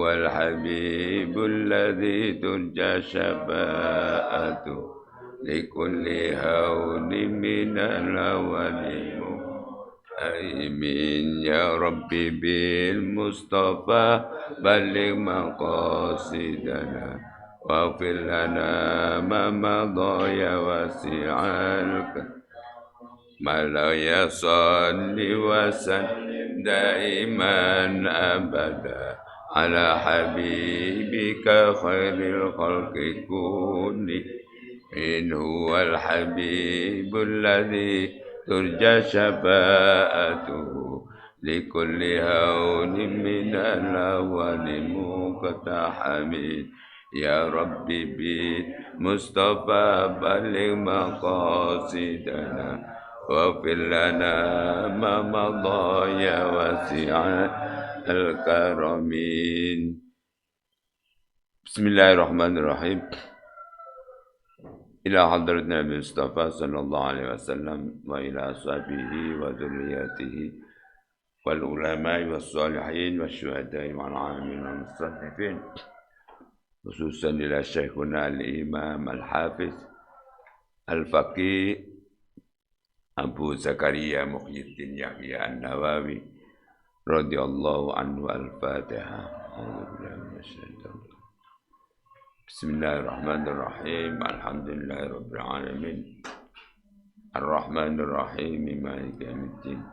والحبيب الذي ترجى شفاعته لكل هون من الأولين آمين يا ربي بالمصطفى بلغ مقاصدنا واغفر لنا ما مضى يا واسع مولاي صل وسلم دائما أبدا على حبيبك خير الخلق كلهم إن هو الحبيب الذي ترجى شفاعته لكل هون من الأول مقتحم يا ربي بالمصطفى بلغ مقاصدنا واغفر لنا ما مضى يا واسع الكرم. بسم الله الرحمن الرحيم. إلى حضرة النبي المصطفى صلى الله عليه وسلم وإلى أصحابه وذرياته والعلماء والصالحين والشهداء والعالمين والمصنفين، خصوصا إلى شيخنا الإمام الحافظ الفقيه Abu Zakaria Muhyiddin Yahya An-Nawawi radhiyallahu anhu. Al-Fatihah. Bismillahirrahmanirrahim. Alhamdulillahirabbil alamin. Ar-Rahmanir Rahim. Maliki yaumiddin.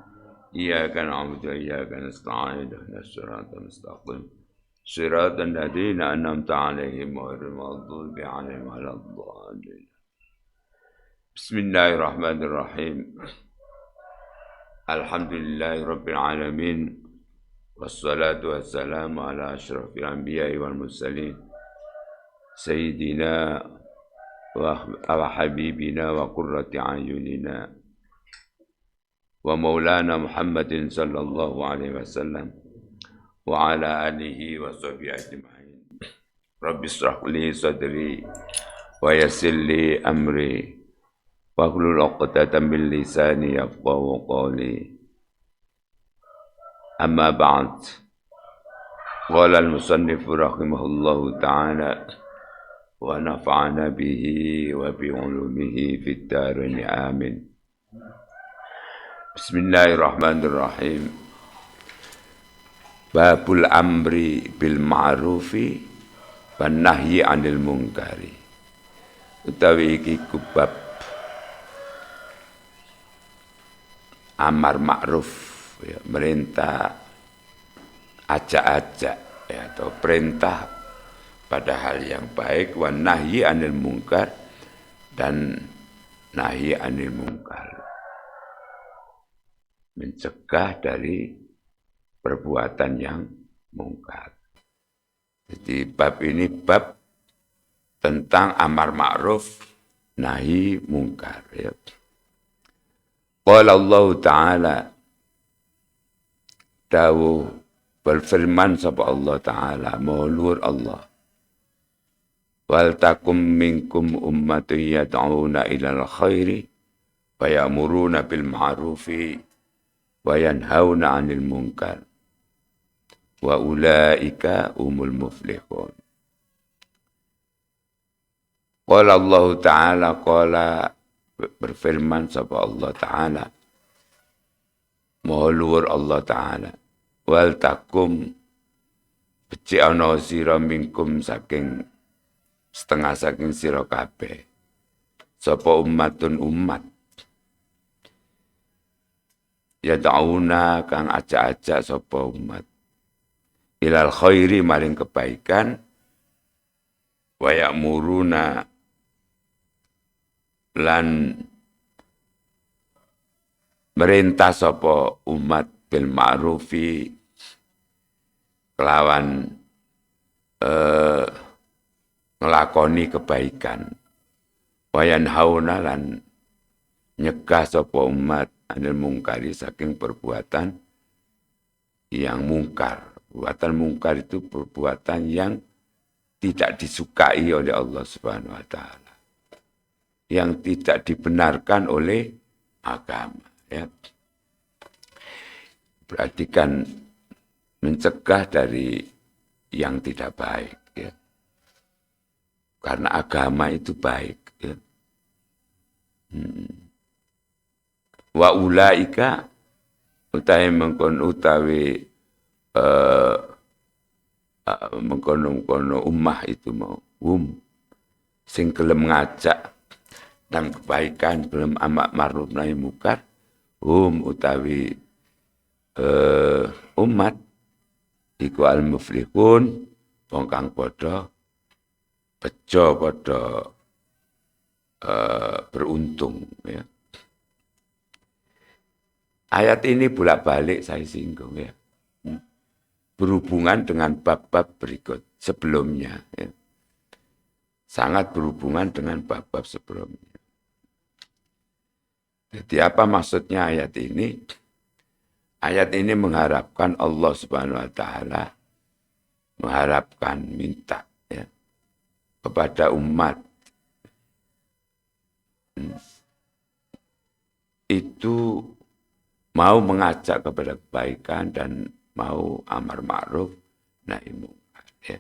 Iyyaka na'budu wa iyyaka nasta'in. Ihdinas siratal mustaqim. Siratal ladzina an'amta 'alaihim ghairil maghdubi 'alaihim waladdallin. Bismillahirrahmanirrahim. Alhamdulillahi rabbil alamin. Wassalatu wassalamu ala asyrafil anbiya'i wal mursalin sayyidina wa habibina wa qurrati ayunina wa maulana Muhammadin sallallahu alaihi wasallam wa ala alihi wa sahbihi ajma'in. Rabbi shrah li sadri wa yassir li amri wahlul 'uqdatam min lisani yafqahu qawli. Amma ba'd. Qala al-musannif rahimahullahu ta'ala wa nafa'ana bihi wa bi 'ulumihi fid dharain amin. Bismillahirrahmanirrahim. Babul amri bil ma'rufi wan nahyi 'anil munkari. Utawi iki kubab amar ma'ruf, ya, merintah ajak-ajak, ya, atau perintah pada hal yang baik, wa nahyi anil munkar, dan nahyi anil munkar, mencegah dari perbuatan yang mungkar. Jadi bab ini bab tentang amar ma'ruf nahi munkar, ya. Qala Allah Ta'ala, tahu berfirman sapa Allah Ta'ala, maulur Allah, wal takum minkum ummatun yad'una ilal khairi wa ya'muruna bil ma'rufi wa yanhauna 'anil munkar wa ulaika humul muflihun. Qala Allah Ta'ala, qala berfirman sapa Allah Ta'ala, maha luhur Allah Ta'ala, wal takum becik ana sira minkum saking setengah saking sira kabeh sapa ummatun umat yad'una kang ajak-ajak sapa umat ilal khairi maring kebaikan wa ya'muruna lan merintah sapa umat bil ma'rufi kelawan ngelakoni kebaikan, wayan hauna lan nyegah sapa umat anil mungkari saking perbuatan yang mungkar. Perbuatan mungkar itu perbuatan yang tidak disukai oleh Allah Subhanahu wa taala, yang tidak dibenarkan oleh agama, ya. Berarti kan mencegah dari yang tidak baik. Ya. Karena agama itu baik. Ya. Wa ulaika utawi eh, mengkono ummah itu mau sing gelem ngajak dan kebaikan gelem amak ma'ruf nahi mungkar utawi umat iku al muflihun wong kang padha bejo padha beruntung ya. Ayat ini bolak-balik saya singgung ya. Berhubungan dengan bab-bab berikut sebelumnya ya. Sangat berhubungan dengan bab-bab sebelumnya. Jadi apa maksudnya ayat ini? Ayat ini mengharapkan Allah Subhanahu wa taala mengharapkan minta ya, kepada umat itu mau mengajak kepada kebaikan dan mau amar ma'ruf nahi mungkar ya.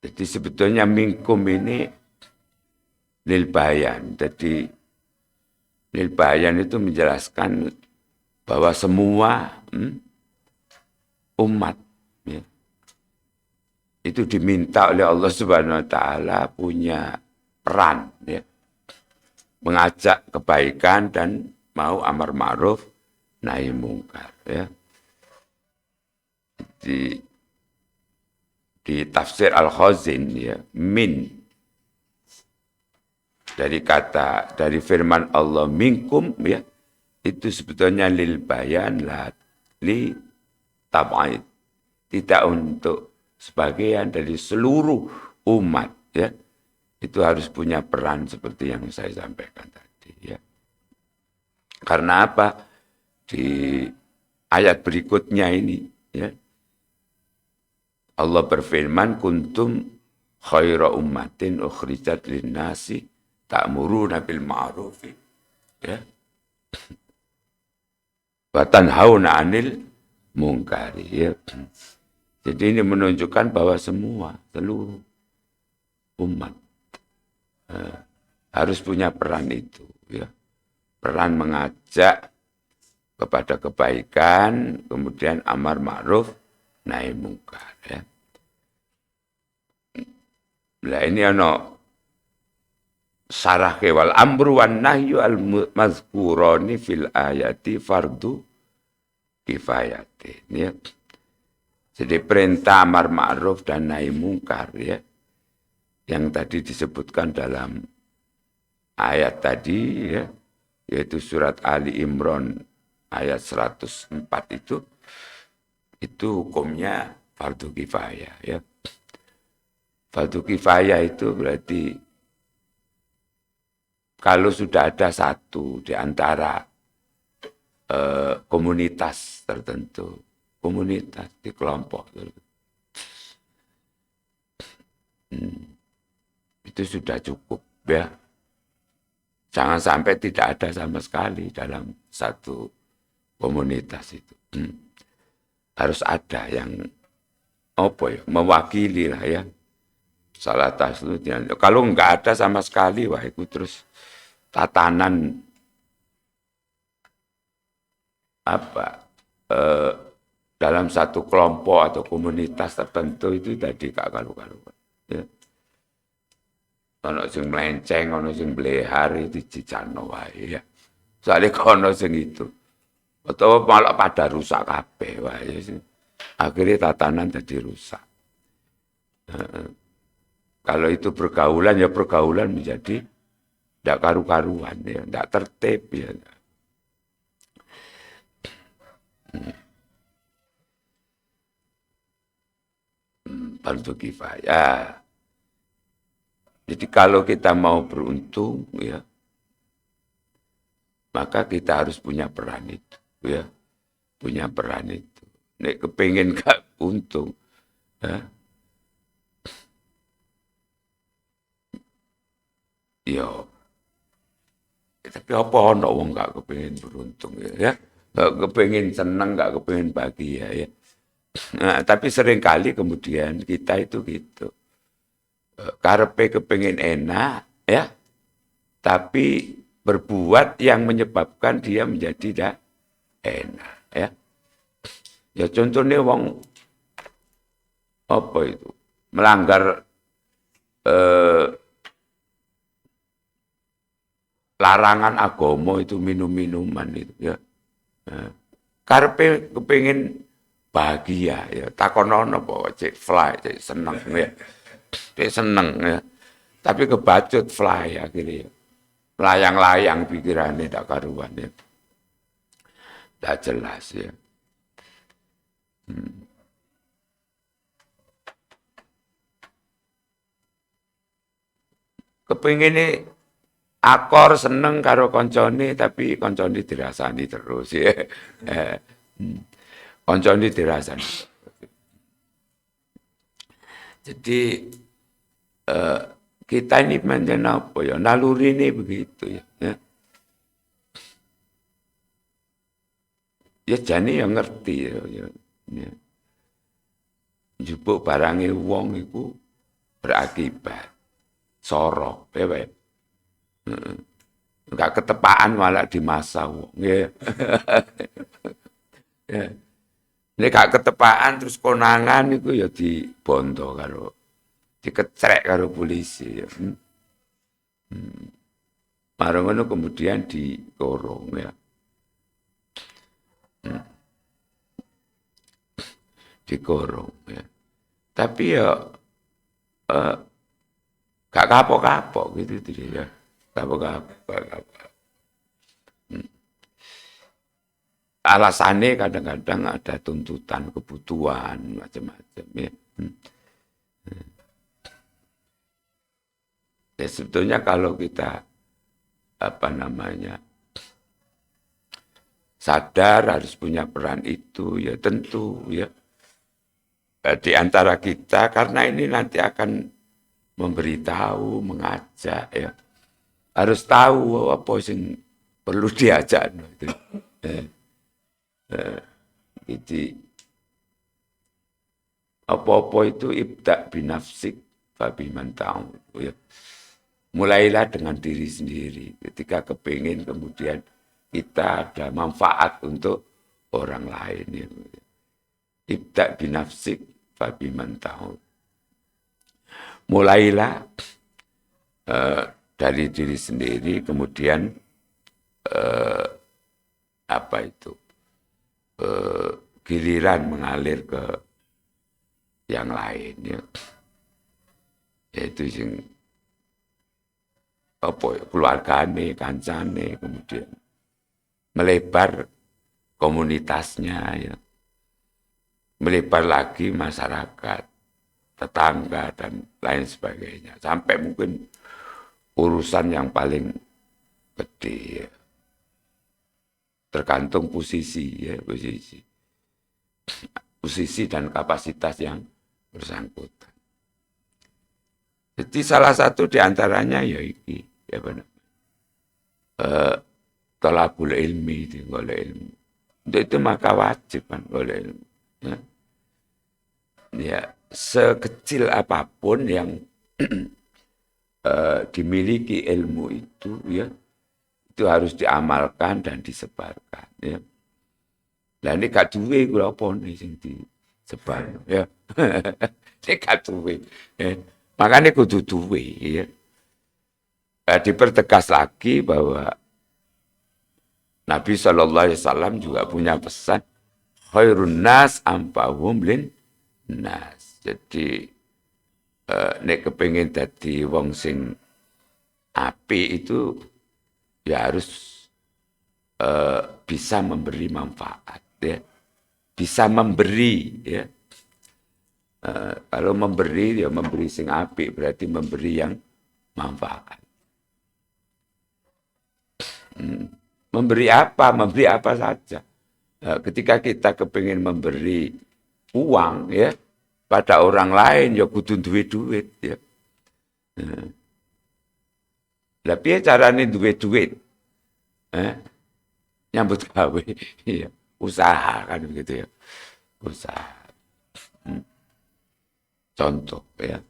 Jadi sebetulnya minkum ini lil bayan. Jadi lil bayan itu menjelaskan bahwa semua umat ya, itu diminta oleh Allah Subhanahu wa taala punya peran ya. Mengajak kebaikan dan mau amar ma'ruf nahi mungkar ya. Di tafsir Al-Khazin ya, min dari firman Allah minkum ya, itu sebetulnya lil bayan la li tab'id. Tidak untuk sebagian dari seluruh umat ya. Itu harus punya peran seperti yang saya sampaikan tadi ya. Karena apa? Di ayat berikutnya ini ya, Allah berfirman kuntum khaira ummatin ukhrijat linnasi ta'muruna bil ma'rufi ya wa tanhauna 'anil munkari ya. Jadi ini menunjukkan bahwa seluruh umat harus punya peran itu ya. Peran mengajak kepada kebaikan, kemudian amar ma'ruf nahi mungkar ya. Lah ini ana sarah wal amru wan nahyu al mazkurani fil ayati fardu kifayatin ya. Jadi perintah amar ma'ruf dan nahi mungkar ya, yang tadi disebutkan dalam ayat tadi ya, yaitu surat Ali Imran ayat 104 itu hukumnya fardu kifayah ya. Fardu kifayah itu berarti kalau sudah ada satu di antara komunitas tertentu, komunitas di kelompok itu sudah cukup ya. Jangan sampai tidak ada sama sekali dalam satu komunitas itu. Harus ada yang mewakili lah ya. Salah tasnya. Kalau enggak ada sama sekali, wah itu terus tatanan dalam satu kelompok atau komunitas tertentu itu tadi gak karu-karuan. Ya. Ono sing melenceng, ono sing belehar itu cicano wae ya. Soalnya kono sing itu. Atau malah pada rusak kabeh wae. Akhirnya tatanan jadi rusak. Kalau itu pergaulan ya pergaulan menjadi tidak karu-karuan ya, tidak tertib ya. Fardu kifayah. Jadi kalau kita mau beruntung ya, maka kita harus punya peran itu ya. Punya peran itu. Nek kepengin gak untung ya. Yo. Tapi apa ono wong gak kepengin beruntung ya. Nggak kepingin seneng, nggak kepingin bahagia ya. Nah, tapi seringkali kemudian kita itu gitu. Karepe kepingin enak ya, tapi berbuat yang menyebabkan dia menjadi tidak enak ya. Ya contohnya wong apa itu melanggar eh, larangan agama itu minum-minuman itu ya. Karepe kepingin bahagia ya takonono apa cek fly cek seneng ya. Cek seneng ya. Tapi kebacut fly akhirnya ya. Layang-layang pikirannya tak karuan ya. Tak jelas ya. Kepingin ini akor seneng karo koncone tapi koncone dirasani terus ya. Eh, koncone dirasani. Jadi kita ini menjadi apa ya? Naluri ini begitu ya. Ya jane yang ngerti ya. Ya. Njupuk barange wong iku berakibat. Sorok, ya Pak. Enggak ketepaan malah di masa wong. Ya. Ya. Ini gak ketepaan terus konangan itu ya dibondo karo dikecrek karo polisi ya. Marang ngono kemudian dikorong ya. Dikorong ya. Tapi ya gak kapok-kapok gitu ya. Kapok-kapok. Alasannya kadang-kadang ada tuntutan, kebutuhan, macam-macam ya. Ya sebetulnya kalau kita sadar harus punya peran itu ya tentu ya di antara kita karena ini nanti akan memberitahu, mengajak ya harus tahu apa yang perlu diajak itu. Jadi apa-apa itu ibda binafsik fabiman ta'ud ya. Mulailah dengan diri sendiri. Ketika kepingin kemudian kita ada manfaat untuk orang lain. Ya. Ibda binafsik fabiman ta'ud. Mulailah dari diri sendiri kemudian giliran mengalir ke yang lain ya. Yaitu yang keluargane, kancane, kemudian melebar komunitasnya ya. Melebar lagi masyarakat, tetangga dan lain sebagainya. Sampai mungkin urusan yang paling gede ya. Tergantung posisi ya, posisi dan kapasitas yang bersangkutan. Jadi salah satu diantaranya ya ini, ya benar. Tolabul ilmi, golek ilmu. Untuk itu maka wajib kan golek ilmu. Ya. Ya, sekecil apapun yang dimiliki ilmu itu ya itu harus diamalkan dan disebarkan ya. Lah ini gak duwe kula apa sing disebar ya. Ini gak duwe. Ya. Makanya kudu duwe ya. Dipertegas lagi bahwa Nabi SAW juga punya pesan khairun nas ampahum lin nas. Jadi nek kepengin dadi wong sing apik itu ya harus bisa memberi manfaat ya. Bisa memberi ya. Kalau memberi ya memberi sing apik berarti memberi yang manfaat. Memberi apa? Memberi apa saja. Ketika kita kepingin memberi uang ya pada orang lain ya kudu duwe duit ya. Lah piye carane duwe duit? nyambut gawe, iya, usaha kan begitu ya, usaha. Hmm. Contoh ya,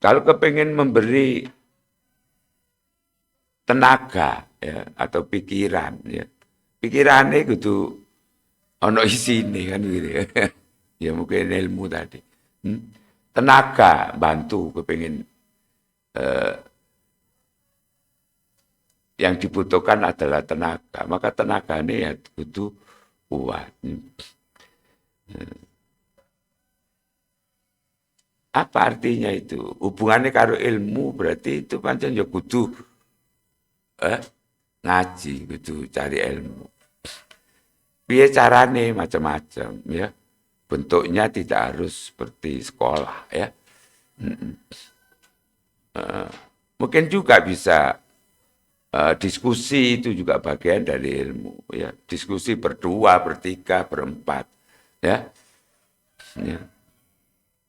kalau kepengen memberi tenaga ya atau pikiran ya, pikirannya gitu ono isine kan gitu ya. Ya mungkin ilmu tadi. Hmm. Tenaga bantu kepengen yang dibutuhkan adalah tenaga, maka tenaga ini ya butuh kuat. Apa artinya itu? Hubungannya karo ilmu berarti itu pancen ya kudu eh, ngaji, kudu cari ilmu. Piye carane macam-macam ya. Bentuknya tidak harus seperti sekolah ya. Mungkin juga bisa diskusi itu juga bagian dari ilmu ya. Diskusi berdua, bertiga, berempat ya. Ya.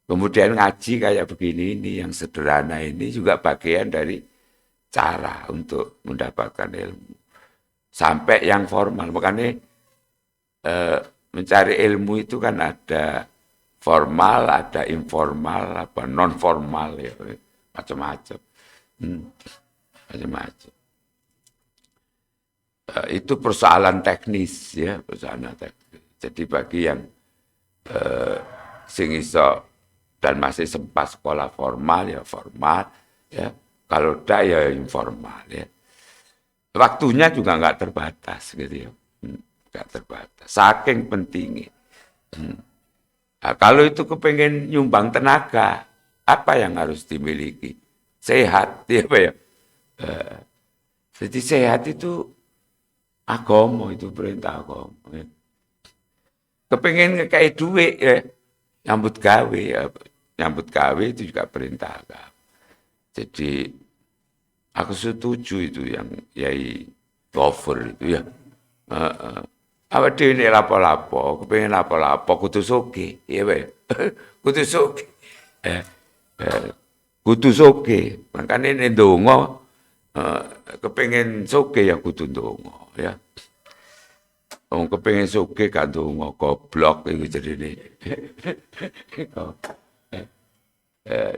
Kemudian ngaji kayak begini ini yang sederhana ini juga bagian dari cara untuk mendapatkan ilmu. Sampai yang formal. Makanya mencari ilmu itu kan ada formal, ada informal, apa non formal ya, macam-macam, macam-macam. Itu persoalan teknis ya, persoalan teknis. Jadi bagi yang sing iso dan masih sempat sekolah formal ya formal ya, kalau tidak ya informal ya. Waktunya juga nggak terbatas gitu ya, nggak terbatas. Saking pentingnya. Nah, kalau itu kepengen nyumbang tenaga, apa yang harus dimiliki? Sehat, ya Pak ya. Jadi sehat itu agama, itu perintah agama. Ya. Kepengen kayak duit ya, nyambut gawe ya, nyambut gawe itu juga perintah agama. Jadi aku setuju itu yang Yai Gofur itu ya. Awak dhewe nek lapo-lapo, kepengin lapo-lapo kudu soge, iya Pak. Kudu soge. Eh, kudu soge. Makane nek ndonga eh, kepengin soge ya kudu ndonga ya. Wong kepengin soge gak ndonga goblok iku jerine.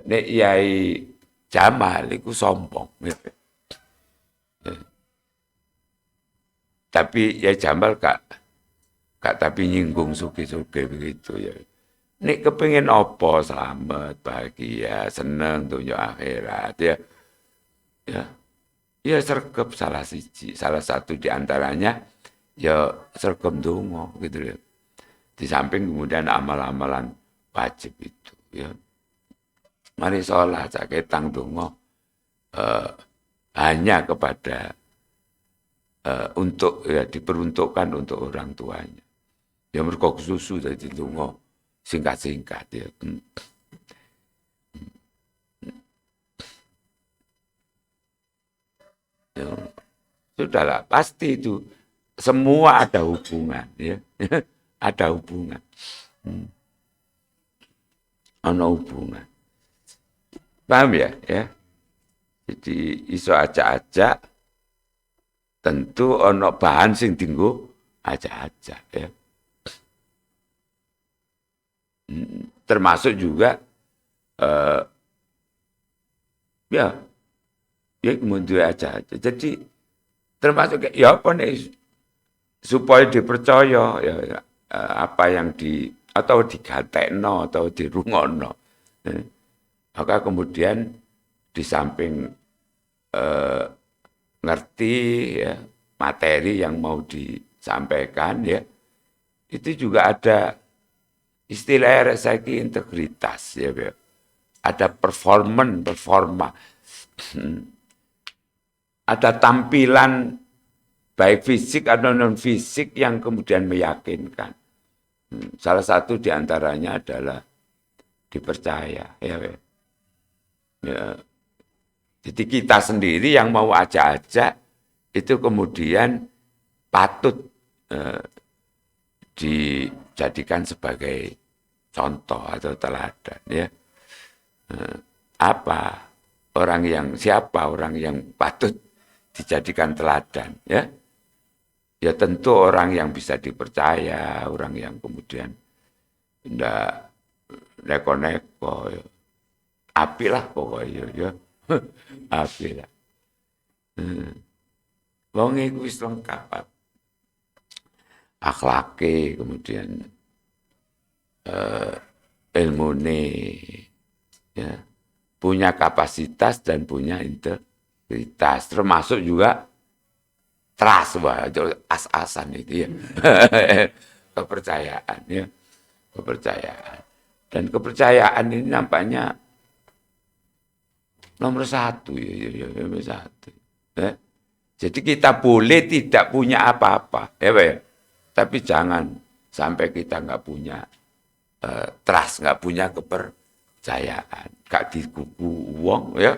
Nek Yai Jamal iku sombong. Tapi Yai Jamal gak tapi nyinggung suge-suge begitu ya. Nek kepengen apa selamat, bahagia, seneng dunia akhirat ya. Ya, ya sergap salah satu di antaranya ya sergap dongo gitu ya. Di samping kemudian amal-amalan wajib itu ya. Mari sholat saketang dongo hanya kepada untuk ya diperuntukkan untuk orang tuanya. Ya mereka susu dari dongo singkat-singkat ya. Ya. Sudahlah, pasti itu semua ada hubungan ya. Ada hubungan. Ada hubungan. Paham ya? Ya. Jadi iso acak-acak tentu ono bahan sing dinggo acak-acak ya. Termasuk juga ya ya mundur acak-acak. Jadi termasuk ya apa nih supaya dipercaya ya apa yang atau digatekno atau dirungono. Maka kemudian di samping ngerti ya materi yang mau disampaikan ya itu juga ada istilah RSIK integritas ya, ya. Ada performa ada tampilan baik fisik atau non fisik yang kemudian meyakinkan. Salah satu diantaranya adalah dipercaya ya, ya. Ya. Jadi kita sendiri yang mau ajak-ajak itu kemudian patut dijadikan sebagai contoh atau teladan ya. Siapa orang yang patut dijadikan teladan ya. Ya tentu orang yang bisa dipercaya, orang yang kemudian ndak neko-neko, ya. Api lah pokoknya ya. Api lah. Wong iku wis lengkap. Akhlake, kemudian ilmune, ya. Punya kapasitas dan punya integritas. Termasuk juga trust, wah, as-asan itu ya. Kepercayaan ya. Kepercayaan. Dan kepercayaan ini nampaknya nomor satu ya, nomor satu. Ya. Jadi kita boleh tidak punya apa-apa, ya, Pak, ya. Tapi jangan sampai kita nggak punya trust, nggak punya kepercayaan, gak dikuku uang, ya,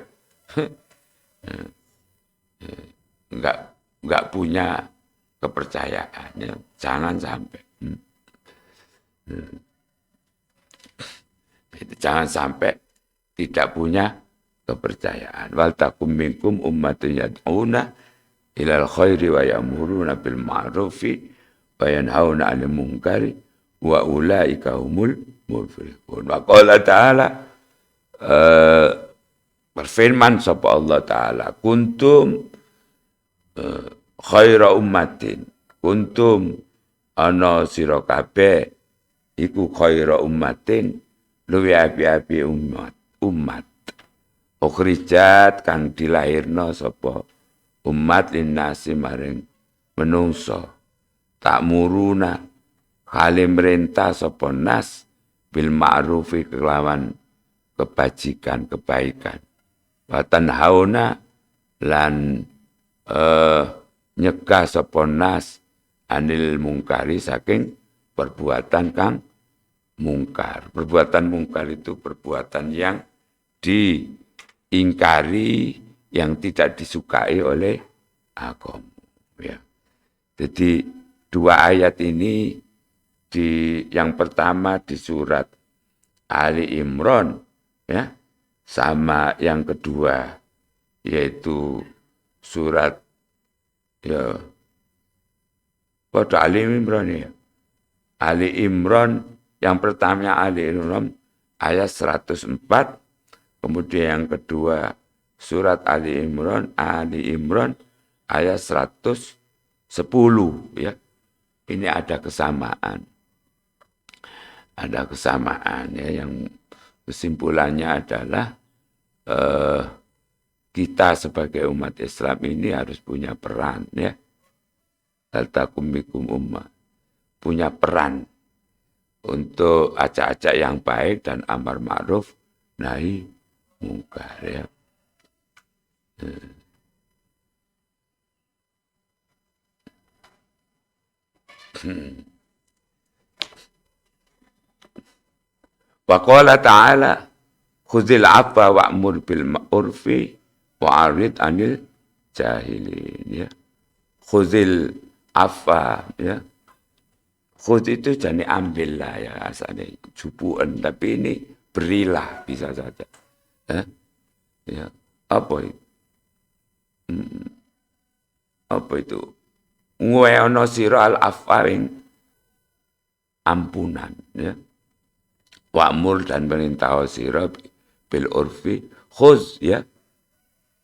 nggak nggak punya kepercayaan, ya. Jangan sampai. Itu jangan sampai tidak punya kepercayaan. Wal takum minkum ummatun yad'una ilal khairi wa ya'muruna bil ma'rufi wa yanhauna 'anil munkari wa ulaika humul muflihun. Wa qala ta'ala berfirman sapa Allah taala, kuntum khaira ummatin, kuntum ana sira kabeh iku khaira ummatin, luwih api-api umat ukhrijat kang dilahirna sapa umat linnasi maring menungso, tak muruna kali merintah sapa nas bil ma'rufi kelawan kebajikan kebaikan, watan hauna lan nyegah sapa nas anil mungkari saking perbuatan kang mungkar. Perbuatan mungkar itu perbuatan yang diingkari, yang tidak disukai oleh agama. Ya. Jadi dua ayat ini, yang pertama di surat Ali Imran, ya, sama yang kedua yaitu surat, ya, pada Ali Imran, ya. Ali Imran, yang pertama Ali Imran ayat 104, kemudian yang kedua surat Ali Imran ayat 110, ya. Ini ada kesamaan. Ada kesamaan, ya, yang kesimpulannya adalah kita sebagai umat Islam ini harus punya peran, ya. Takum bikum ummah, punya peran untuk acak-acak yang baik dan amar ma'ruf nahi mungkar, ya. Wa qala ta'ala khudhil afwa wa'mur bil ma'rufi wa'arid anil jahilin, ya. Khudhil afwa, ya. Khudh itu jadi ambillah, ya, asalnya jupuan, tapi ini berilah bisa saja. Ya, apa itu? Apa itu? Nguweono sira al afwa ing ampunan, ya. Wa'mur dan perintah sira bil urfi, khuz, ya.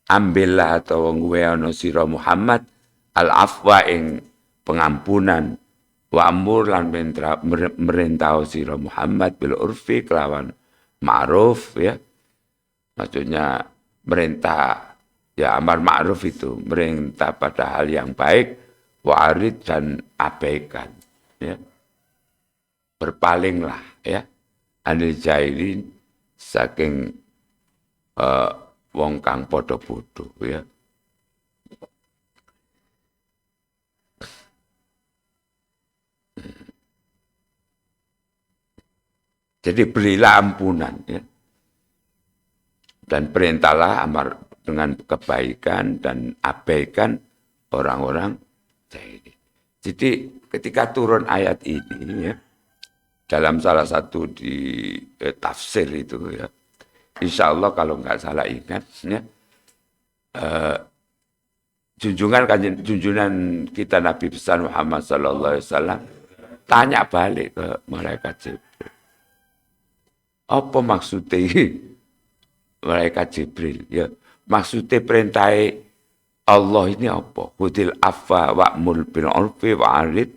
Ambillah atau nguweono sira Muhammad al afwa ing pengampunan, wa'mur lan merintah sira Muhammad bil urfi kelawan ma'ruf, ya. Maksudnya merintah, ya, amar ma'ruf itu merintah pada hal yang baik, wa'arid dan abaikan, ya. Berpalinglah, ya, anil jahilin saking wong kang padha bodoh, ya. Jadi berilah ampunan, ya. Dan perintahlah amar dengan kebaikan dan abaikan orang-orang jahilin. Jadi ketika turun ayat ini, ya, dalam salah satu di tafsir itu, ya, insya Allah kalau nggak salah ingat, ya, junjungan kita Nabi besar Muhammad sallallahu alaihi wasallam tanya balik ke malaikat Jibril. Apa maksudnya malaikat Jibril? Ya, maksudnya perintah Allah ini apa? Hudil afwa wa'mul bil urfi wa'arid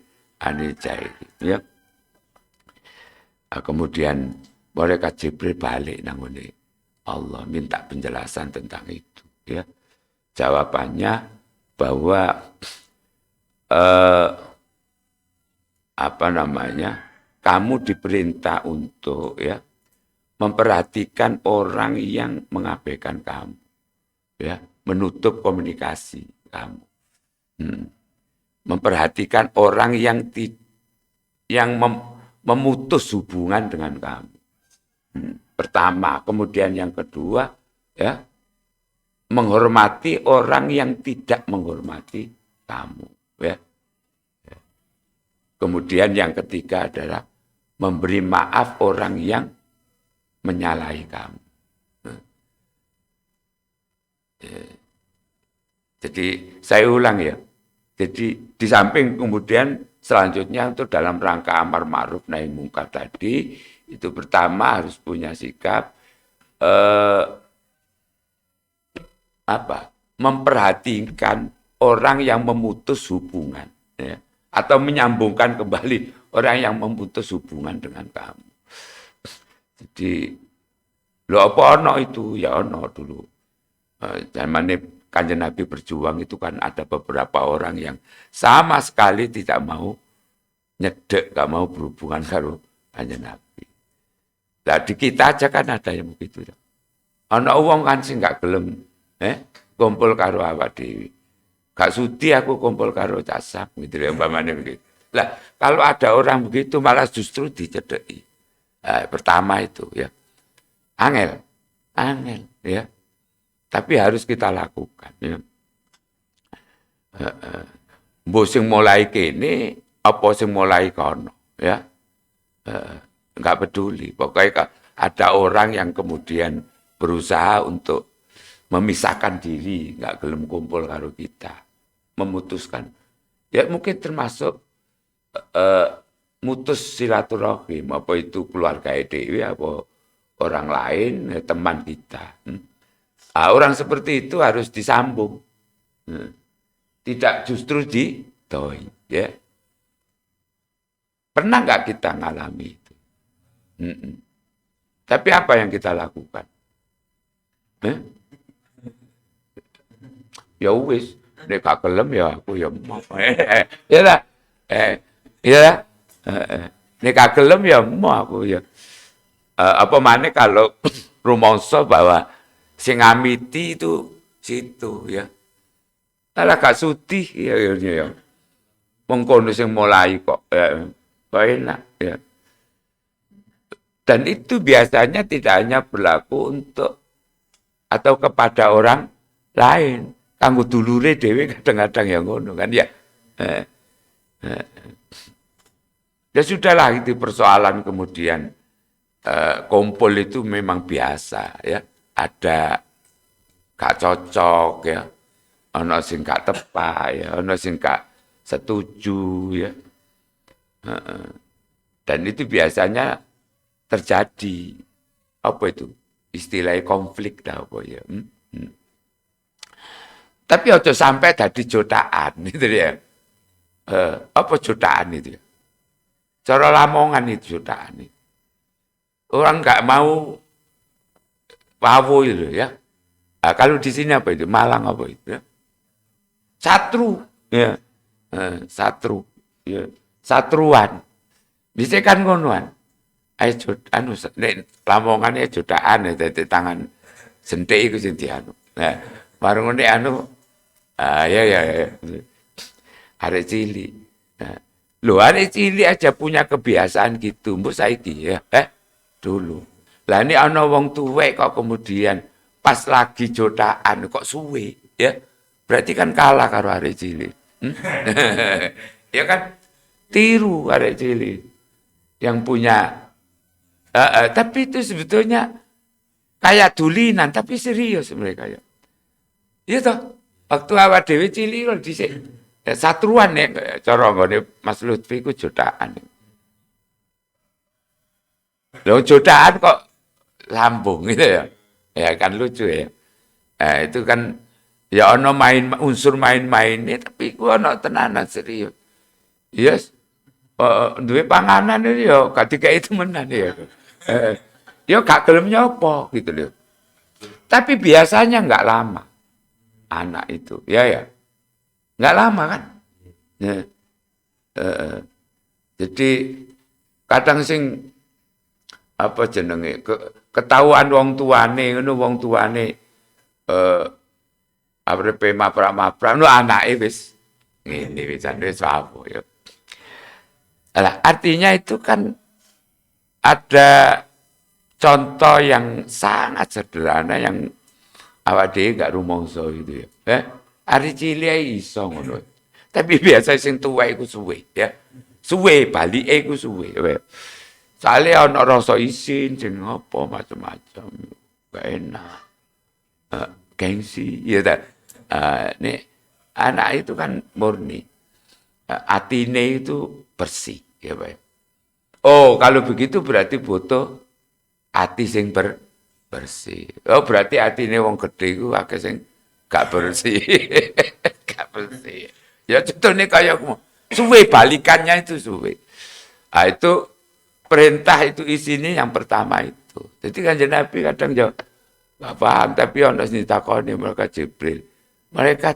anil jahili. Ya. Nah, kemudian malaikat Jibril balik nangone Allah minta penjelasan tentang itu. Ya. Jawabannya bahwa kamu diperintah untuk ya memperhatikan orang yang mengabaikan kamu, ya menutup komunikasi kamu, memperhatikan orang yang memutus hubungan dengan kamu. Pertama, kemudian yang kedua, ya menghormati orang yang tidak menghormati kamu, ya. Kemudian yang ketiga adalah memberi maaf orang yang menyalahi kamu. Jadi saya ulang ya. Jadi di samping kemudian selanjutnya untuk dalam rangka amar ma'ruf nahi mungkar tadi, itu pertama harus punya sikap memperhatikan orang yang memutus hubungan, ya, atau menyambungkan kembali orang yang memutus hubungan dengan kamu. Jadi, lo apa ono itu? Ya ono dulu. Zaman Kanjeng Nabi berjuang itu kan ada beberapa orang yang sama sekali tidak mau nyedek, gak mau berhubungan karo Kanjeng Nabi. Nah di kita aja kan ada yang begitu. Ono wong kan sing gak gelem kumpul karo awak dhewe. Gak sudi aku kumpul karo casap gitu ya umpamanya begitu. Lah kalau ada orang begitu malah justru dicedeki. Pertama itu ya. Angel ya. Tapi harus kita lakukan ya. Mbok sing mulai kene apa sing mulai kono ya. Enggak peduli. Pokoknya ada orang yang kemudian berusaha untuk memisahkan diri, enggak gelem kumpul karo kita. Memutuskan. Ya mungkin termasuk mutus silaturahim, apa itu keluarga dhewe apa orang lain, teman kita. Orang seperti itu harus disambung. Tidak justru didoi. Ya. Pernah nggak kita ngalami itu? Tapi apa yang kita lakukan? Ya wis, nek gak gelem ya aku ya mau. Ya lah. Ya. Nek gak gelem ya mau aku ya. Apa maneh kalau rumangsa bahwa sing ngamiti itu situ ya. Alah gak sudi ya. Wong kono sing mulai kok enak ya. Dan itu biasanya tidak hanya berlaku untuk atau kepada orang lain. Kanggo dulure dhewe kadang-kadang yang ngono kan ya. Ya sudahlah itu persoalan kemudian kumpul itu memang biasa ya. Ada gak cocok ya. Ono sing gak tepat ya, ono sing gak setuju ya. Dan itu biasanya terjadi apa itu? Istilahnya konflik dah apa ya. Tapi aja sampai tadi jotaan itu ya. Apa jotaan itu ya? Cara Lamongan itu jotaan itu. Orang nggak mau wawo itu ya. Nah, kalau di sini apa itu? Malang apa itu ya? Satru ya. Satru ya. Satruan. Bisa kan ngonoan. Ayo anu Lamongan ya jotaan ya dadi tangan sentik iku sing dianu. Nah, bareng ngene anu ya. Arek cilik. Loh, arek cilik aja punya kebiasaan gitu. Mbok saiki ya, dulu. Lah ini ana wong tuwek kok kemudian pas lagi jotaan kok suwe, ya. Berarti kan kalah karo arek cilik. Ya kan? Tiru arek cilik yang punya tapi itu sebetulnya kayak dulinan tapi serius mereka ya. Iya toh? Waktu awak dhewe cilik kok dhisik satruan nek cara nggone Mas Lutfi ku jutaan. Lho jutaan kok lambung gitu ya. Ya kan lucu ya. Itu kan ya ono unsur main-mainnya tapi ku ono tenanan serius. Yes. Duwe panganan itu ya gak dikai temenan ya. Ya gak gelem nyopo gitu loh. Tapi biasanya nggak lama anak itu, ya, nggak lama kan. Ya. Jadi kadang sing apa jenenge ketahuan wong tuane ngono wong tuane arepe maprak-maprak no anake wis ngene wis apa ya. Lah artinya itu kan ada contoh yang sangat sederhana yang awak dhewe gak rumangsa gitu ya. Ari cilik iso ngono. Tapi biasa sing tuwa iku suwe ya. Suwe balike iku suwe. Soale ana rasa isin sing apa macam-macam. Gak enak. Gengsi ya ta. Nek anak itu kan murni. Atine itu bersih ya Pak. Oh, kalau begitu berarti butuh ati sing bersih. Oh, berarti atine wong gedhe iku akeh sing gak bersih. Gak bersih. Ya contohnya kayak suwe balikannya itu suwe. Nah, itu perintah itu isinya yang pertama itu. Jadi kan Nabi kadang jawab gak paham tapi ono sing takoni mereka Jibril. Mereka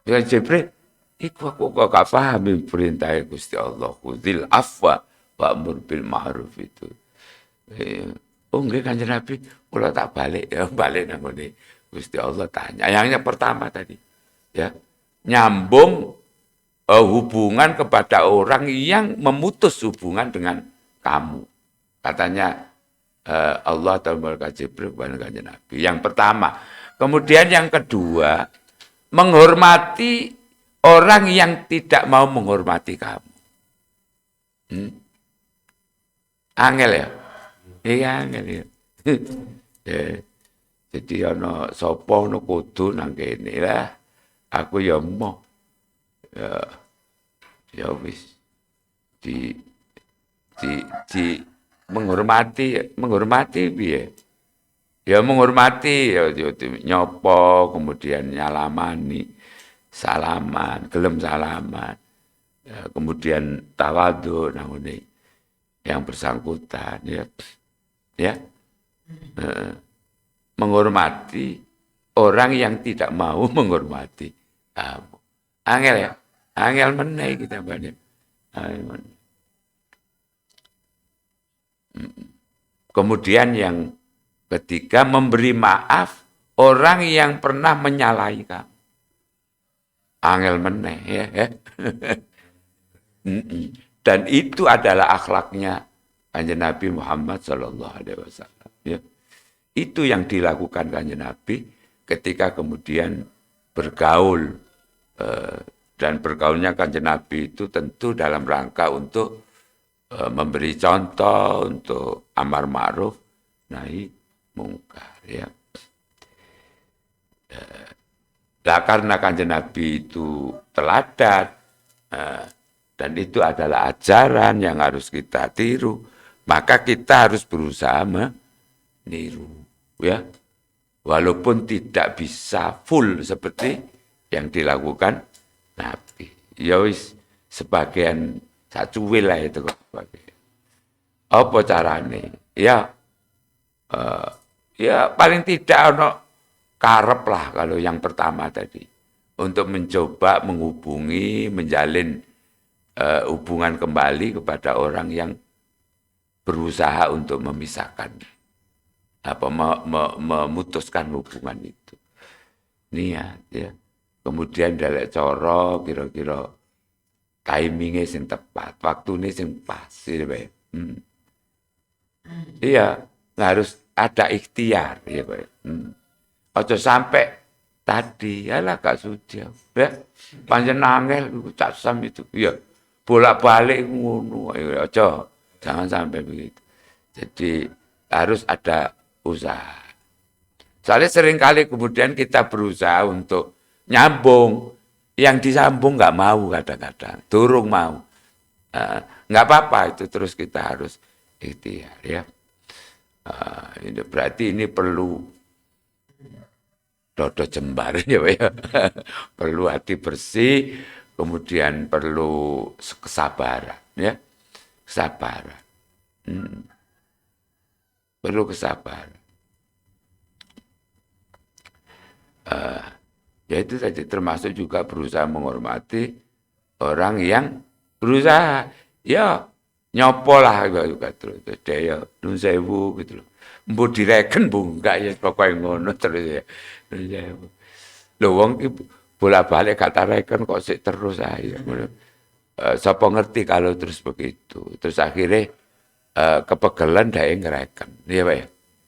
bilang Jibril, iku aku kok gak paham perintah Gusti Allah. Khudil afwa wa'mur bil ma'ruf itu. Oh nggih Kanjeng Nabi, kula tak balik ya, balik nang ngene. Gusti Allah tanya. Yang pertama tadi, ya. Nyambung hubungan kepada orang yang memutus hubungan dengan kamu. Katanya Allah atau malaikat Jibril kepada Kanjeng Nabi. Yang pertama. Kemudian yang kedua, menghormati orang yang tidak mau menghormati kamu. Angel ya? Iya angel ya. Jadi ana sapa ono kudu nang kene lah. Aku ya mau. Ya wis di menghormati piye? Ya menghormati ya nyopo kemudian nyalamani salaman, gelem salaman. Ya, kemudian tawadhu nang ngene yang bersangkutan ya. Ya. Menghormati orang yang tidak mau menghormati kamu. Angel ya. Angel meneh kita banyak. Kemudian yang ketiga, memberi maaf orang yang pernah menyalahi kamu. Angel meneh ya. Dan itu adalah akhlaknya Kanjeng Nabi Muhammad sallallahu alaihi wasallam ya. Itu yang dilakukan Kanjeng Nabi ketika kemudian bergaul dan bergaulnya Kanjeng Nabi itu tentu dalam rangka untuk memberi contoh untuk amar ma'ruf nahi mungkar ya. Nah, karena Kanjeng Nabi itu teladan dan itu adalah ajaran yang harus kita tiru, maka kita harus berusaha meniru ya. Walaupun tidak bisa full seperti yang dilakukan Nabi. Ya wis sebagian sacuwil lah itu kok. Apa carane? Ya paling tidak ono karep lah kalau yang pertama tadi. Untuk mencoba menghubungi, menjalin hubungan kembali kepada orang yang berusaha untuk memisahkan memutuskan hubungan itu. Niat ya. Kemudian dalek coro kira-kira timingnya sing tepat, waktunya sing pas ya, Pak. Iya, harus ada ikhtiar ya, Pak. Ojo sampai tadi yalah gak sudi ya. Panjen angel cak sam itu. Ya, bolak-balik ngono aja. Jangan sampai begitu. Jadi harus ada usaha. Soalnya seringkali kemudian kita berusaha untuk nyambung, yang disambung nggak mau kadang-kadang, durung mau. Nggak apa-apa itu, terus kita harus ikhtiar ya. Ini berarti ini perlu dodo jembar ya, Pak, ya. Perlu hati bersih, kemudian perlu kesabaran ya, kesabaran. Perlu kesabaran. Ya itu tadi termasuk juga berusaha menghormati orang yang berusaha ya nyopo lah juga terus ya nun sewu gitu loh. Mbok direken bu enggak ya pokoknya ngono terus ya. Nun sewu. Lho wong ki bolak-balik kata reken kok sik terus aja. Sapa ngerti kalau terus begitu. Terus akhirnya kepegelan dae ngereken. Iya Pak ya.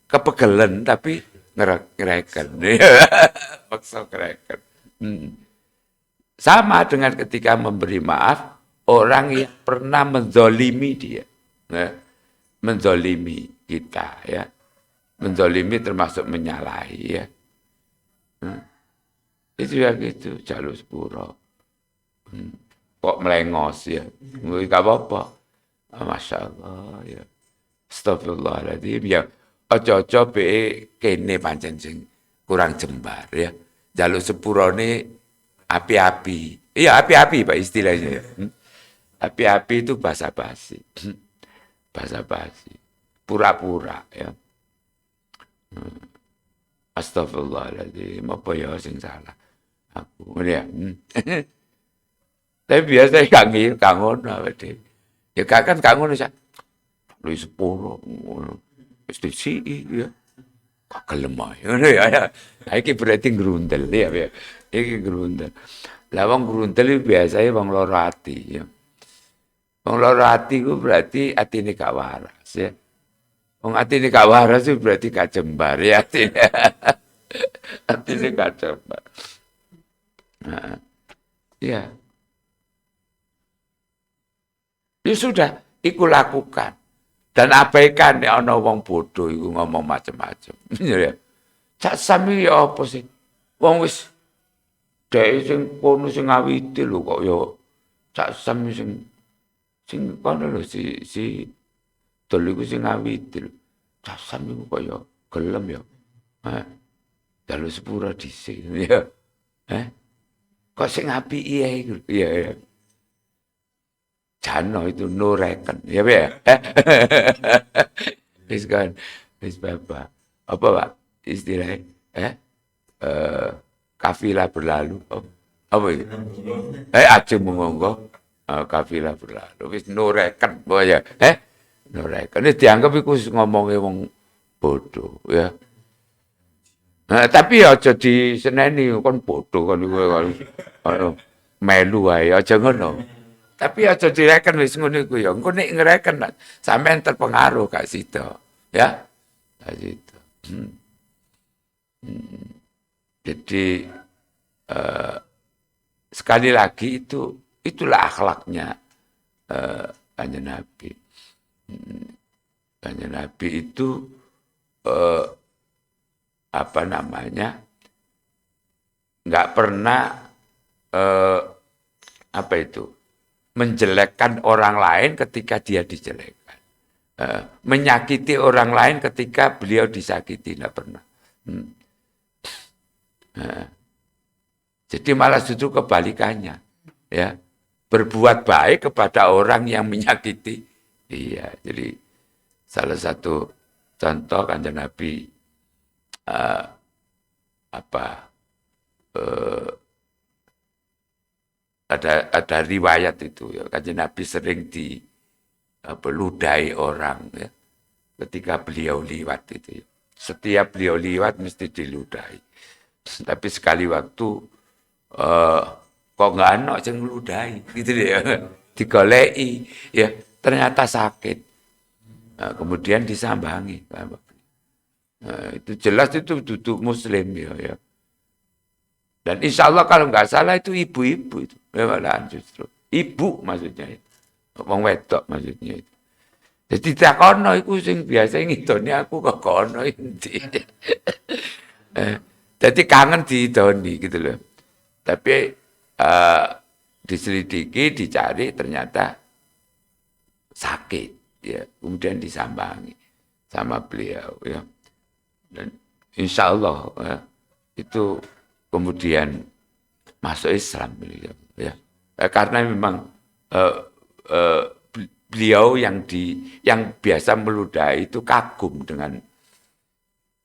Kepegelan tapi ngereken. Paksa ngereken. Sama dengan ketika memberi maaf orang yang pernah menzolimi dia. Nah, menzolimi kita ya. Menzolimi termasuk menyalahi ya. Itu ya gitu, jalur sepuro. Kok melengos ya. Enggak apa-apa. Masya Allah ya. Astagfirullahaladzim ya. Ojo-ojo be kene pancen sing kurang jembar ya. Jalur sepuro ini api-api. Iya api-api Pak istilahnya ya. Api-api itu basa-basi. Basa-basi. Pura-pura ya. Astagfirullahaladzim. Apa ya sing salah? Aku ya. Tapi biasa gak ngono awake. Ya kan gak ngono sak. Lu sepuro ngono. Wis disiki ya. Kok gelem ae. Ngono ya. Iki berarti grundel ya. Iki grundel. Lah wong grundel biasanya wong loro ati ya. Wong loro ati ku berarti atine gak waras ya. Wong atine gak waras itu berarti gak jembar ya atine. Atine gak jembar. Nah, ya. Ya sudah, iku lakukan. Dan abaikan ya ana wong bodoh iku ngomong macam-macam. Ya. Cak sami ya apa sih? Wong wis dhek sing kono sing ngawiti lho kok ya cak sami sing kono lho si dol iku sing ngawiti lho. Cak sami kok ya gelem ya. Dalu sepura dhisik ya. Kok sing apiki ae iku. Iya. Jano itu nureken, ya ya. Wis kan, wis bapak. Apa Pak istilahnya? Kafilah berlalu. Apa itu? Aja monggo. Kafilah berlalu. Wis nureken, apa ya? Nureken. Ini dianggap iku ngomongnya wong bodoh, ya. Nah, tapi ya aja diseneni kon bodoh kon iku melu ae aja ngono. Tapi aja direken wis ngono iku ya. Engko nek ngreken sampean terpengaruh gak sida, ya. Gak sida. Jadi sekali lagi itulah akhlaknya Kanjeng Nabi. Kanjeng Nabi itu apa namanya? Enggak pernah apa itu? Menjelekkan orang lain ketika dia dijelekkan. Menyakiti orang lain ketika beliau disakiti, tidak pernah. Jadi malah justru kebalikannya. Ya, berbuat baik kepada orang yang menyakiti. Iya, jadi salah satu contoh Kanjeng Nabi ada riwayat itu ya, Kanjeng Nabi sering diludahi orang ya, ketika beliau liwat itu ya. Setiap beliau liwat mesti diludahi. Tapi sekali waktu kok nggak ana sing ngludahi gitu ya. Digoleki ya, ternyata sakit. Nah, kemudian disambangi. Itu jelas itu duduk muslim ya. Dan insya Allah kalau nggak salah itu ibu-ibu itu. Malahan justru. Ibu maksudnya itu. Wong wedok maksudnya itu. Jadi tak kono iku sing biasa ngidoni aku kok kono inti. Jadi kangen didoni gitu loh. Tapi diselidiki, dicari ternyata sakit ya. Kemudian disambangi sama beliau ya. Dan insya Allah ya, itu kemudian masuk Islam beliau ya. Karena memang eh, eh, beliau yang biasa meludahi itu kagum dengan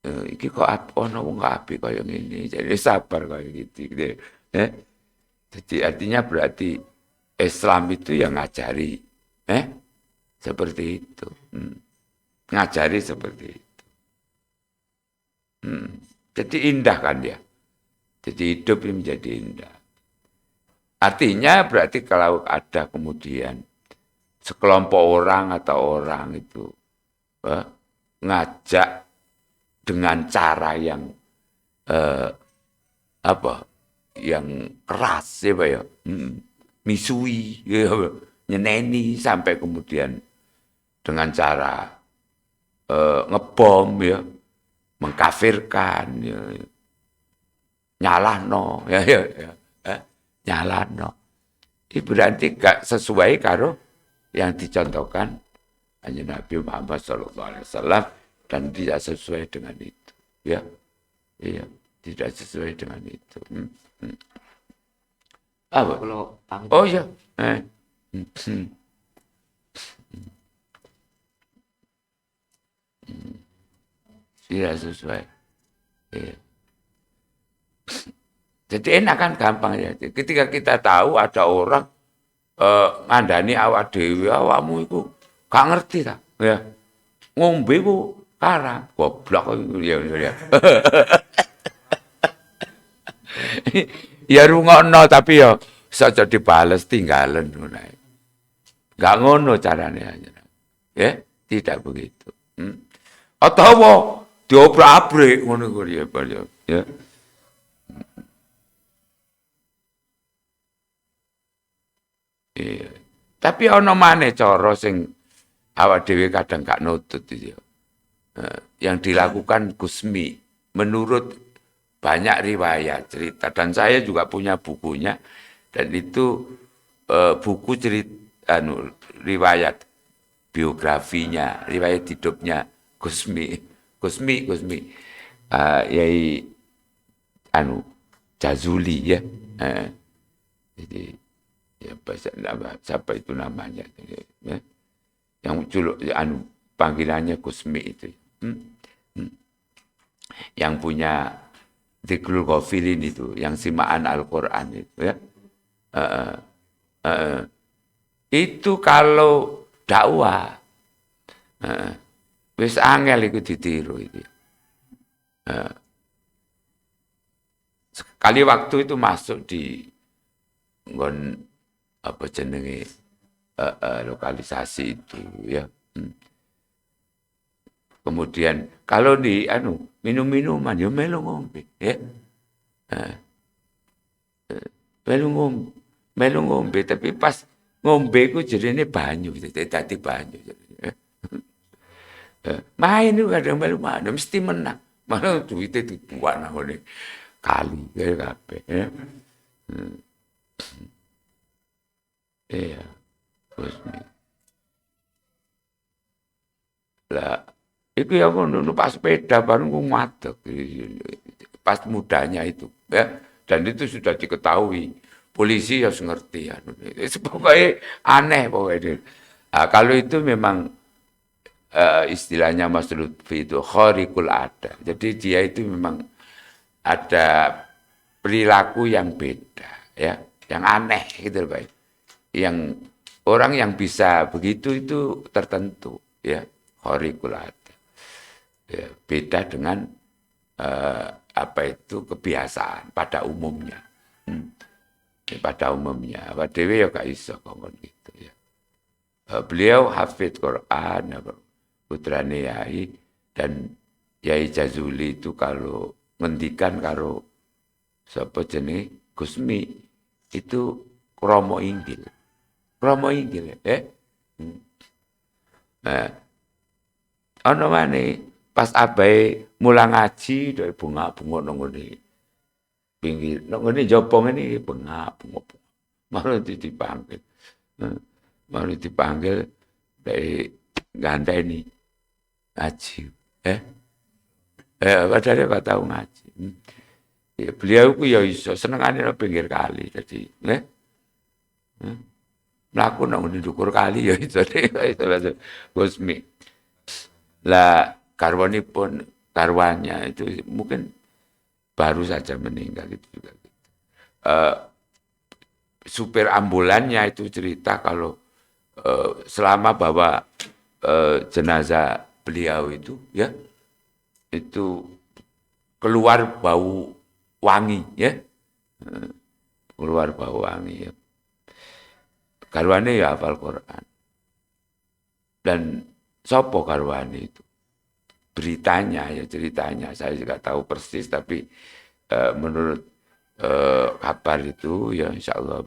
iki kok ono wong apik kaya ngene. Jadi sabar kaya gitu. Eh? Jadi artinya berarti Islam itu yang ngajari eh seperti itu. Ngajari seperti itu. Jadi indah kan ya. Jadi hidup ini menjadi indah. Artinya berarti kalau ada kemudian sekelompok orang atau orang itu eh, ngajak dengan cara yang eh, apa yang keras ya Pak ya, misui ya, nyeneni sampai kemudian dengan cara ngebom ya, mengkafirkan ya, nyalahno ya, nyalahno. Ini berarti gak sesuai karo yang dicontohkan hanya Nabi Muhammad SAW dan tidak sesuai dengan itu. Ya, iya, tidak sesuai dengan itu. Apa? Oh ya, tidak sesuai. Iya. Jadi enak kan gampang ya. Ketika kita tahu ada orang ngandani awak dewi, awakmu itu gak ngerti tak? Ya. Ngombe ku karang, goblok ya. Ya rungokno tapi ya saja dibales tinggalan ngono. Gak ngono carane aja. Ya, tidak begitu. Atau diobrak-abrik ngono ya, ya. Iya. Tapi ana maneh cara sing awak dhewe kadang gak nutut itu. Yang dilakukan Gusmi menurut banyak riwayat cerita dan saya juga punya bukunya dan itu buku cerita riwayat biografinya, riwayat hidupnya Gusmi Yai Jazuli ya. Jadi ya siapa itu namanya ya. Yang culuk panggilannya Gusmi itu. Yang punya Dzikrul Ghafilin itu, yang simaan Al-Quran itu ya. Itu kalau dakwah, wis angel itu ditiru itu. Sekali waktu itu masuk di nggon apa jenenge lokalisasi itu ya. Kemudian kalau di minum-minuman ya melu ngombe ya. Melu ngombe tapi pas ngombe ku jerene banyu dadi banyu. Main itu kadang melu mana mesti menang. Mana duitnya dibuat nang kali kaya kabeh ya. Iya. Terus lah itu ya ngono pas sepeda bareng ku ngadeg pas mudanya itu ya dan itu sudah diketahui polisi harus ngerti ya pokoknya aneh pokoknya kalau itu memang istilahnya Mas Lutfi itu khariqul ada jadi dia itu memang ada perilaku yang beda ya yang aneh gitu Pak yang orang yang bisa begitu itu tertentu ya khariqul ada ya, beda dengan apa itu kebiasaan pada umumnya. Pada umumnya, apa dewe ya gak iso ngomong gitu ya. Beliau hafid Quran, putrane Yai dan Yai Jazuli itu kalau ngendikan karo sapa jenenge Gusmi itu kromo inggil. Kromo inggil Nah, ana maneh pas abai mulang ngaji dari bunga-bunga nongoni pinggir nongoni jopong ini bunga-bunga malu dipanggil malu dipanggil dari ganda ini ngaji padahal gak tahu ngaji ya, beliau ku ya iso senengane nang pinggir kali jadi mlaku nang ndukur kali ya iso Gusmi lah karwannya itu mungkin baru saja meninggal itu juga supir ambulannya itu cerita kalau selama bawa jenazah beliau itu ya itu keluar bau wangi ya keluar bau wangi ya karwane ya hafal Quran dan sopo karwane itu ceritanya saya juga tahu persis tapi menurut kabar itu ya insya Allah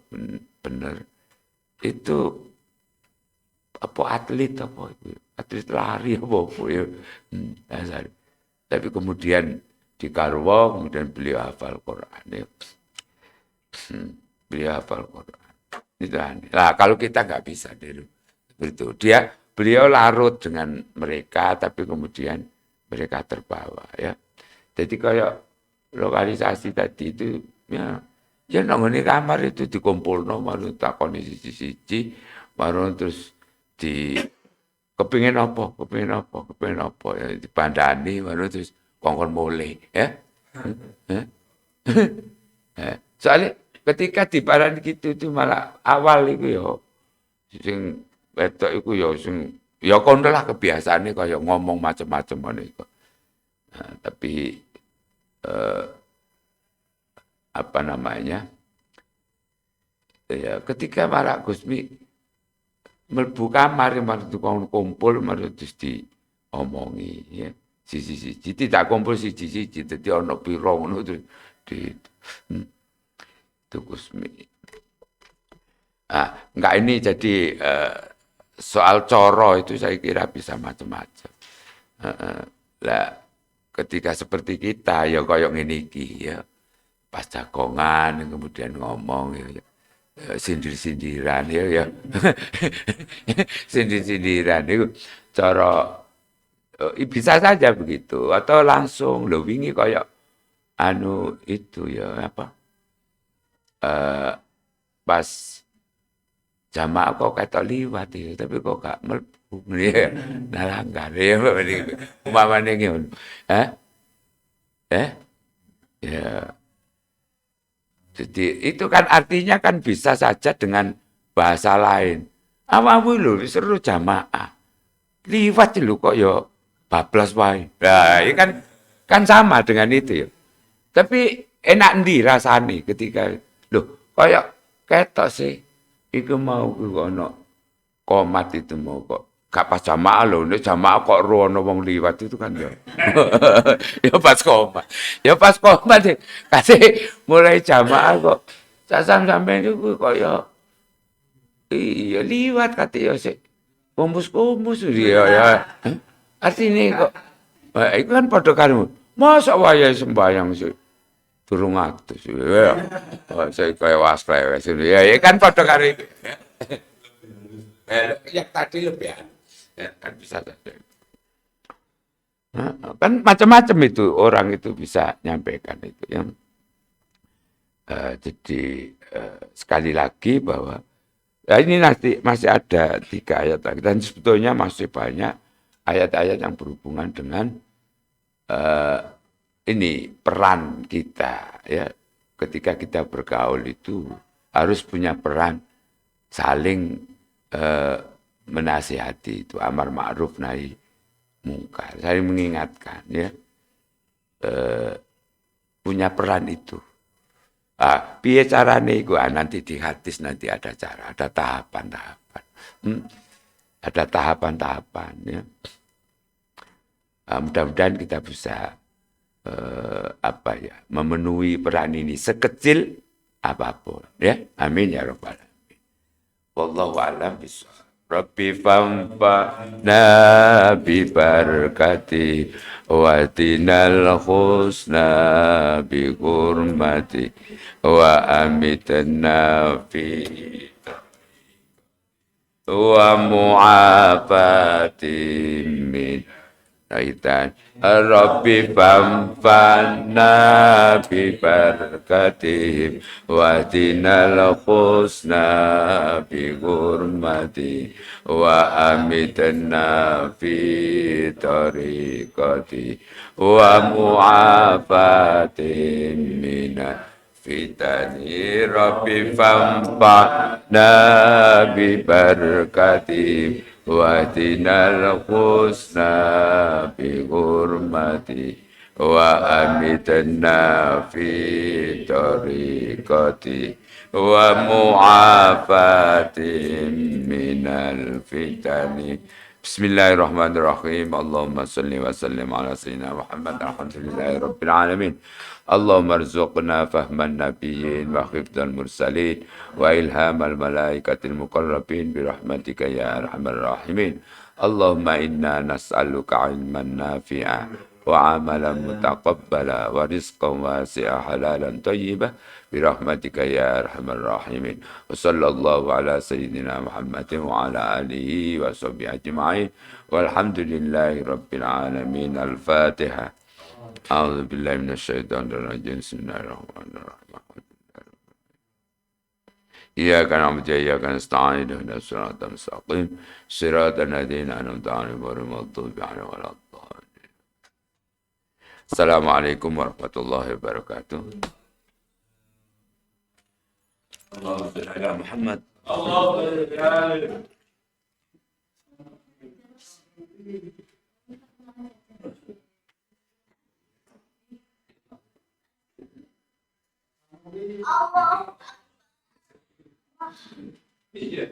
benar itu apa atlet lari apa ya tapi kemudian di Karwo kemudian beliau hafal Quran ya. Beliau hafal Quran itu aneh. Nah kalau kita nggak bisa dulu itu beliau larut dengan mereka tapi kemudian mereka terbawa ya. Jadi kayak lokalisasi tadi itu ya nongoni kamar itu dikumpulno malu takoni siji-siji baru terus di kepingin apa ya dibandani baru terus kongkon mulai ya. Soalnya ketika diparani gitu itu malah awal itu ya sing wedok iku ya sing ya kono lah kebiasaane kaya ngomong macam-macam ngono iku. Nah, tapi apa namanya? Ya ketika marak Gusmi mlebu kamar malah kumpul malah terus diomongi ya. Siji-siji tidak kumpul siji-siji dadi ana pira ngono terus di itu Gusmi. Enggak ini jadi soal coro itu saya kira bisa macam-macam. Lah ketika seperti kita ya koyok ngene iki ya. Pas jagongan kemudian ngomong ya. Sindir-sindiran ya. Sindir-sindiran itu cara bisa saja begitu atau langsung lho wingi koyok anu itu ya apa? Pas jamaah kok ketok liwat ya, tapi kok gak mlebu ya. Nah langgar ya umpamane ngono. Ya. Jadi itu kan artinya kan bisa saja dengan bahasa lain. Awamu lho seru jamaah. Liwat lho kok ya bablas wae. Nah, ini kan sama dengan itu ya. Tapi enak ndi rasane ketika lho kayak ketok sih iku mau ono komat itu mau kok gak pas jamaah lho, nek jamaah kok rono wong liwat itu kan ya. Ya pas komat. Ya pas komat kasih mulai jamaah kok sampean itu kaya iya liwat kate ya sik. Kumpus-kumpus ya. Artinya kok itu kan padha karo masa wayahe sembayang sih. Durung atus ya. Saya kaya wasles ya kan padha karo itu. Yang tadi lebih kan bisa saja. Kan macam-macam itu orang itu bisa nyampaikan itu ya. Jadi sekali lagi bahwa ini nanti masih ada 3 ayat lagi dan sebetulnya masih banyak ayat-ayat yang berhubungan dengan ini peran kita ya ketika kita bergaul itu harus punya peran saling menasihati itu amar ma'ruf nahi mungkar saling mengingatkan ya punya peran itu piye carane iku nanti di hadis nanti ada cara ada tahapan-tahapan ada tahapan-tahapan ya mudah-mudahan kita bisa memenuhi peran ini sekecil apapun ya amin ya rabbal alamin wallahu a'lam bishawab. Rabbi fanfa'na bi barakati wa tinal husna bi hurmati wa amitna fi wa mu'afati min Aitan Rabbi famfanna bi barakatihim wa dinal husna bi hurmati wa amitna fi tariqati wa mu'afatin minal fitani Rabbi famfanna bi barakatihim Wahdinal husna bi hurmati wa amitna fi tariqati wa mu'afatin minal fitani. Bismillahirrahmanirrahim. Allahumma salli wa sallim ala sayyidina Muhammad. Alhamdulillahi rabbil alamin. اللهم ارزقنا فهم النبيين وحفظ المرسلين وإلهام الملائكة المقربين برحمتك يا أرحم الراحمين اللهم إنا نسألك علما نافعا وعملا متقبلا ورزقا واسعا حلالا طيبا برحمتك يا أرحم الراحمين وصلى الله على سيدنا محمد وعلى آله وصحبه أجمعين والحمد لله رب العالمين. الفاتحة. أعوذ بالله من الشيطان الرجيم. بسم الله الرحمن الرحيم. إياك نعبد وإياك نستعين اهدنا الصراط المستقيم صراط الذين أنعمت عليهم غير المغضوب عليهم ولا الضالين. السلام عليكم ورحمة الله وبركاته. اللهم صل على محمد. اللهم Allah. Iya.